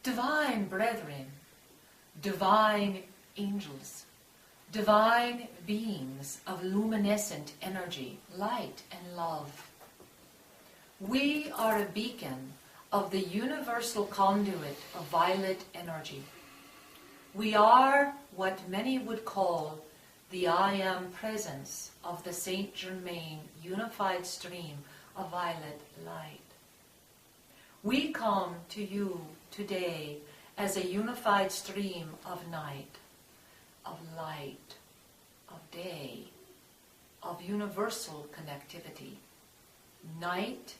Divine brethren, divine angels, divine beings of luminescent energy, light and love. We are a beacon of the universal conduit of violet energy. We are what many would call the I Am presence of the Saint Germain unified stream of violet light. We come to you today as a unified stream of night, of light, of day, of universal connectivity. Night,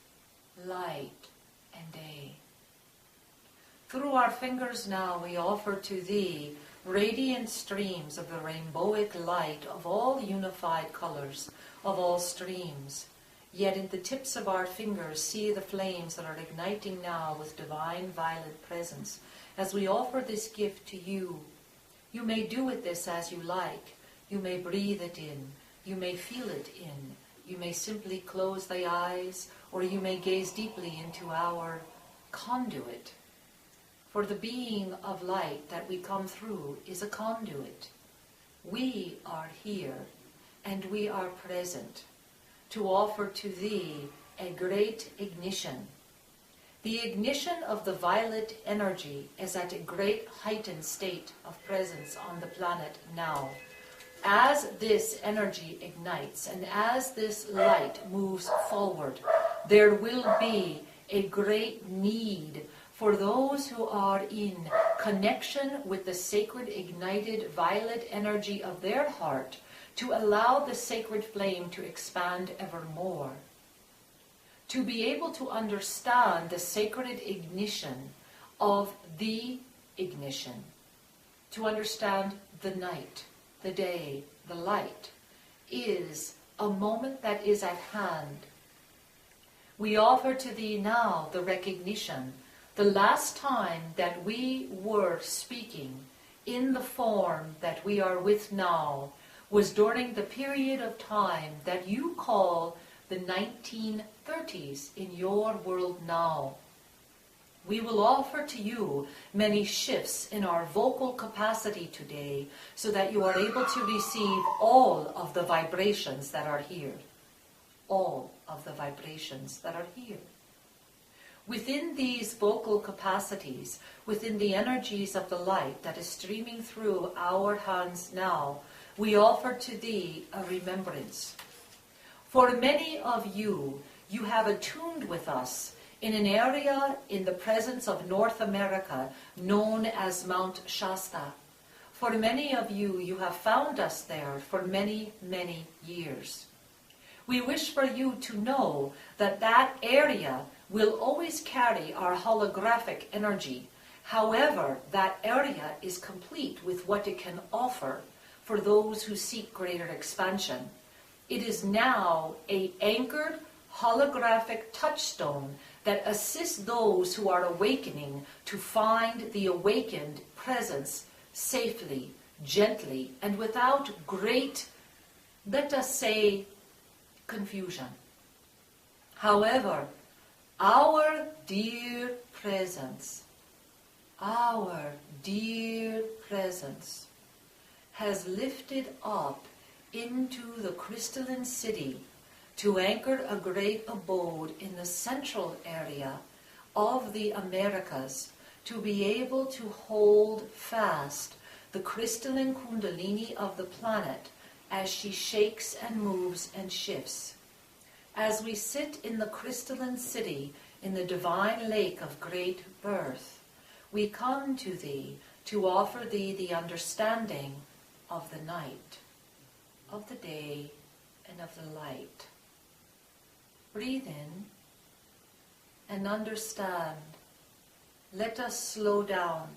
light, and day. Through our fingers now we offer to thee radiant streams of the rainbowic light of all unified colors, of all streams. Yet in the tips of our fingers see the flames that are igniting now with divine violet presence. As we offer this gift to you, you may do with this as you like. You may breathe it in. You may feel it in. You may simply close the eyes, or you may gaze deeply into our conduit. For the being of light that we come through is a conduit. We are here, and we are present to offer to thee a great ignition. The ignition of the violet energy is at a great heightened state of presence on the planet now. As this energy ignites and as this light moves forward, there will be a great need for those who are in connection with the sacred ignited violet energy of their heart to allow the sacred flame to expand ever more. To be able to understand the sacred ignition of the ignition. To understand the night, the day, the light, is a moment that is at hand. We offer to thee now the recognition. The last time that we were speaking in the form that we are with now was during the period of time that you call the 1930s in your world now. We will offer to you many shifts in our vocal capacity today so that you are able to receive all of the vibrations that are here. All of the vibrations that are here. Within these vocal capacities, within the energies of the light that is streaming through our hands now, we offer to thee a remembrance. For many of you, you have attuned with us in an area in the presence of North America known as Mount Shasta. For many of you, you have found us there for many, many years. We wish for you to know that that area will always carry our holographic energy. However, that area is complete with what it can offer for those who seek greater expansion. It is now an anchored holographic touchstone that assists those who are awakening to find the awakened presence safely, gently, and without great, let us say, confusion. However, our dear presence has lifted up into the crystalline city to anchor a great abode in the central area of the Americas, to be able to hold fast the crystalline kundalini of the planet as she shakes and moves and shifts. As we sit in the crystalline city in the divine lake of great birth, we come to thee to offer thee the understanding of the night, of the day, and of the light. Breathe in and understand. Let us slow down.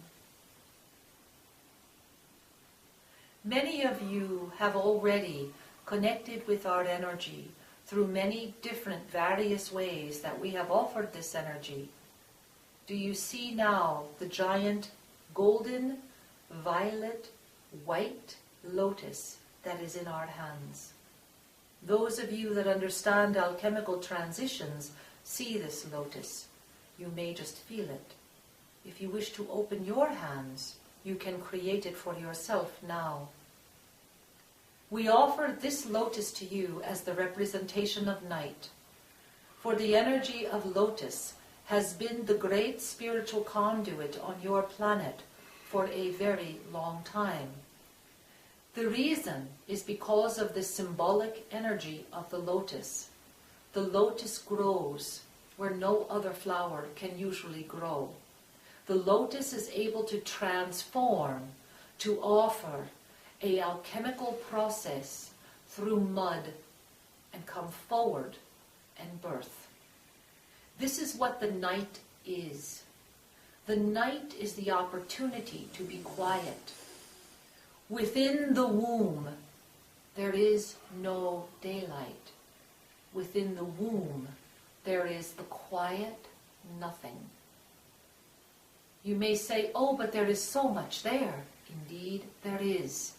Many of you have already connected with our energy through many different various ways that we have offered this energy. Do you see now the giant golden, violet, white lotus that is in our hands? Those of you that understand alchemical transitions see this lotus. You may just feel it. If you wish to open your hands, you can create it for yourself now. We offer this lotus to you as the representation of night, for the energy of lotus has been the great spiritual conduit on your planet for a very long time. The reason is because of the symbolic energy of the lotus. The lotus grows where no other flower can usually grow. The lotus is able to transform, to offer an alchemical process through mud and come forward and birth. This is what the night is. The night is the opportunity to be quiet. Within the womb, there is no daylight. Within the womb, there is the quiet nothing. You may say, oh, but there is so much there. Indeed, there is.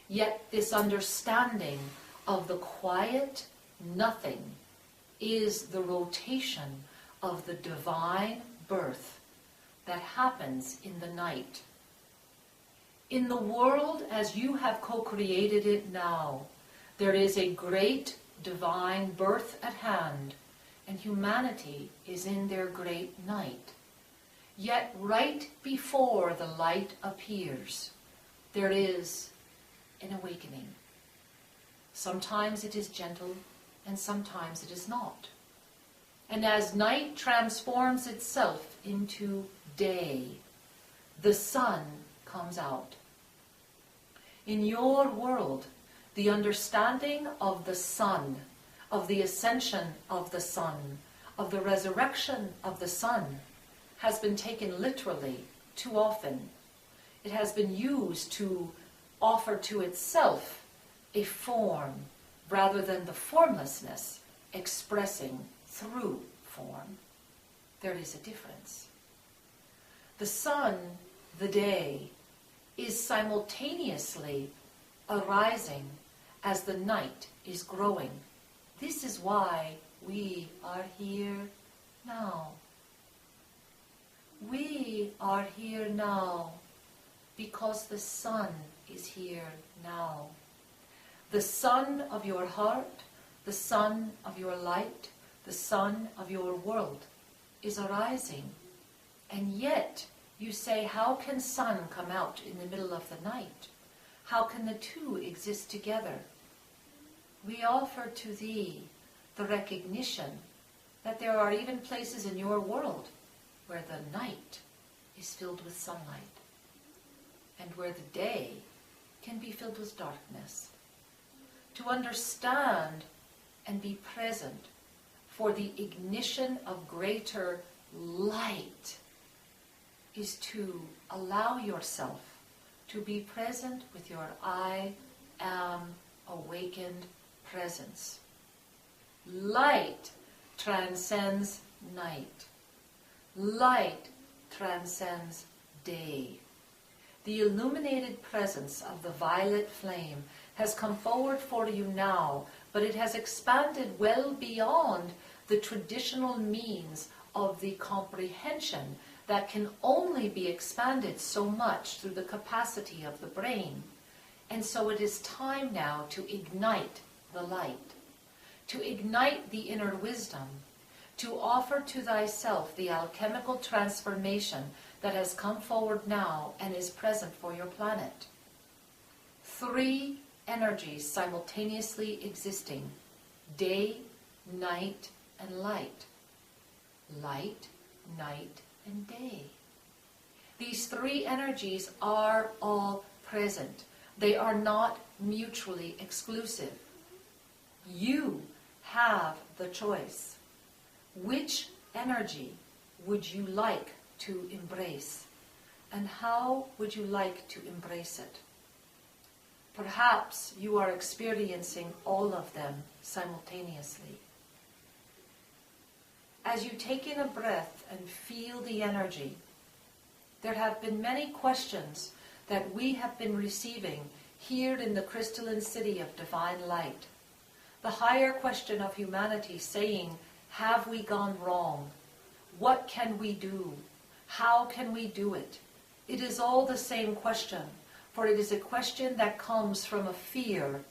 Yet this understanding of the quiet nothing is the rotation of the divine birth that happens in the night. In the world as you have co-created it now, there is a great divine birth at hand, and humanity is in their great night. Yet right before the light appears, there is an awakening. Sometimes it is gentle, and sometimes it is not. And as night transforms itself into day, the sun comes out. In your world, the understanding of the sun, of the ascension of the sun, of the resurrection of the sun, has been taken literally too often. It has been used to offer to itself a form rather than the formlessness expressing through form. There is a difference. The sun, the day, is simultaneously arising as the night is growing. This is why we are here now. We are here now because the sun is here now. The sun of your heart, the sun of your light, the sun of your world is arising. And yet you say, how can sun come out in the middle of the night? How can the two exist together? We offer to thee the recognition that there are even places in your world where the night is filled with sunlight, and where the day can be filled with darkness. To understand and be present for the ignition of greater light is to allow yourself to be present with your I am awakened presence. Light transcends night. Light transcends day. The illuminated presence of the violet flame has come forward for you now, but it has expanded well beyond the traditional means of the comprehension that can only be expanded so much through the capacity of the brain. And so it is time now to ignite the light, to ignite the inner wisdom, to offer to thyself the alchemical transformation that has come forward now and is present for your planet. 3 energies simultaneously existing: day, night, and light. Light, night, and day. These 3 energies are all present. They are not mutually exclusive. You have the choice. Which energy would you like to embrace? And how would you like to embrace it? Perhaps you are experiencing all of them simultaneously. As you take in a breath and feel the energy, there have been many questions that we have been receiving here in the crystalline city of divine light. The higher question of humanity saying, have we gone wrong? What can we do? How can we do it? It is all the same question, for it is a question that comes from a fear,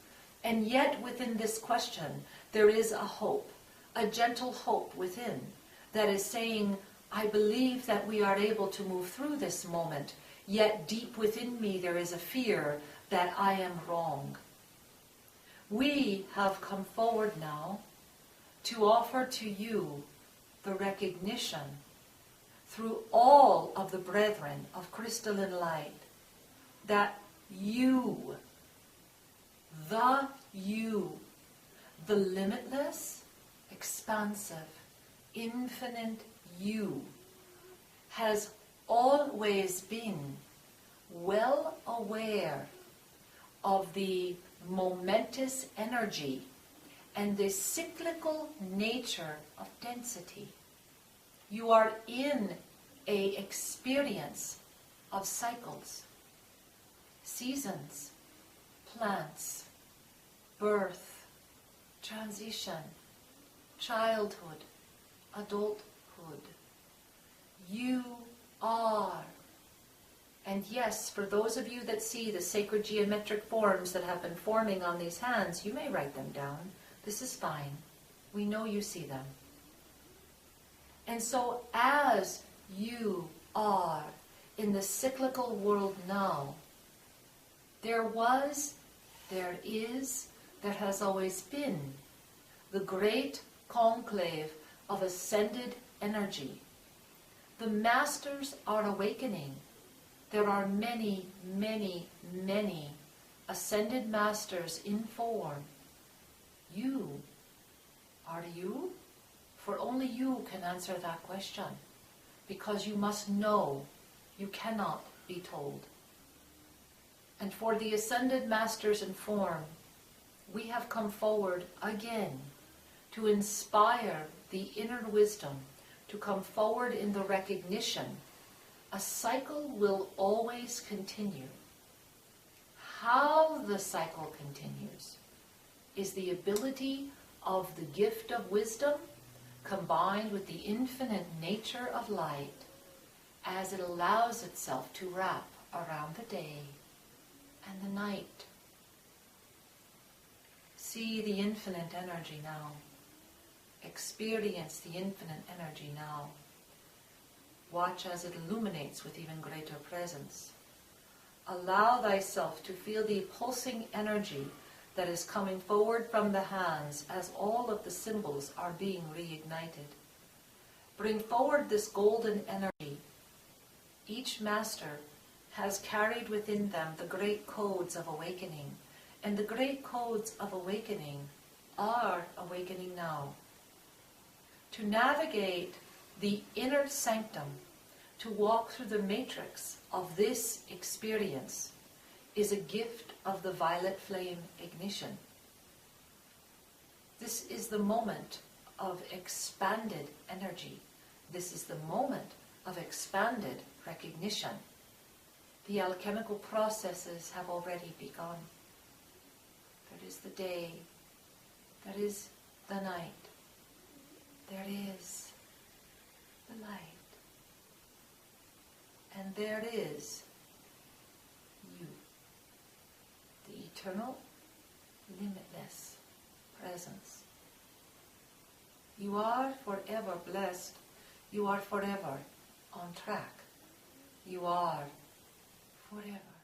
and yet within this question there is a hope, a gentle hope within that is saying, I believe that we are able to move through this moment, yet deep within me there is a fear that I am wrong. We have come forward now to offer to you the recognition through all of the brethren of crystalline light that you, the limitless, expansive, infinite you, has always been well aware of the momentous energy and the cyclical nature of density. You are in an experience of cycles, seasons, plants, birth, transition, childhood, adulthood. You are. And yes, for those of you that see the sacred geometric forms that have been forming on these hands, you may write them down. This is fine. We know you see them. And so as you are in the cyclical world now, there was, there is, there has always been the great conclave of ascended energy. The masters are awakening. There are many, many, many ascended masters in form. You, are you? For only you can answer that question, because you must know, you cannot be told. And for the ascended masters in form, we have come forward again to inspire the inner wisdom, to come forward in the recognition a cycle will always continue. How the cycle continues is the ability of the gift of wisdom combined with the infinite nature of light as it allows itself to wrap around the day and the night. See the infinite energy now. Experience the infinite energy now. Watch as it illuminates with even greater presence. Allow thyself to feel the pulsing energy that is coming forward from the hands as all of the symbols are being reignited. Bring forward this golden energy. Each master has carried within them the great codes of awakening, and the great codes of awakening are awakening now. To navigate the inner sanctum, to walk through the matrix of this experience, is a gift of the violet flame ignition. This is the moment of expanded energy. This is the moment of expanded recognition. The alchemical processes have already begun. There is the day. There is the night. There is the light. And there is you, the eternal, limitless presence. You are forever blessed. You are forever on track. You are forever.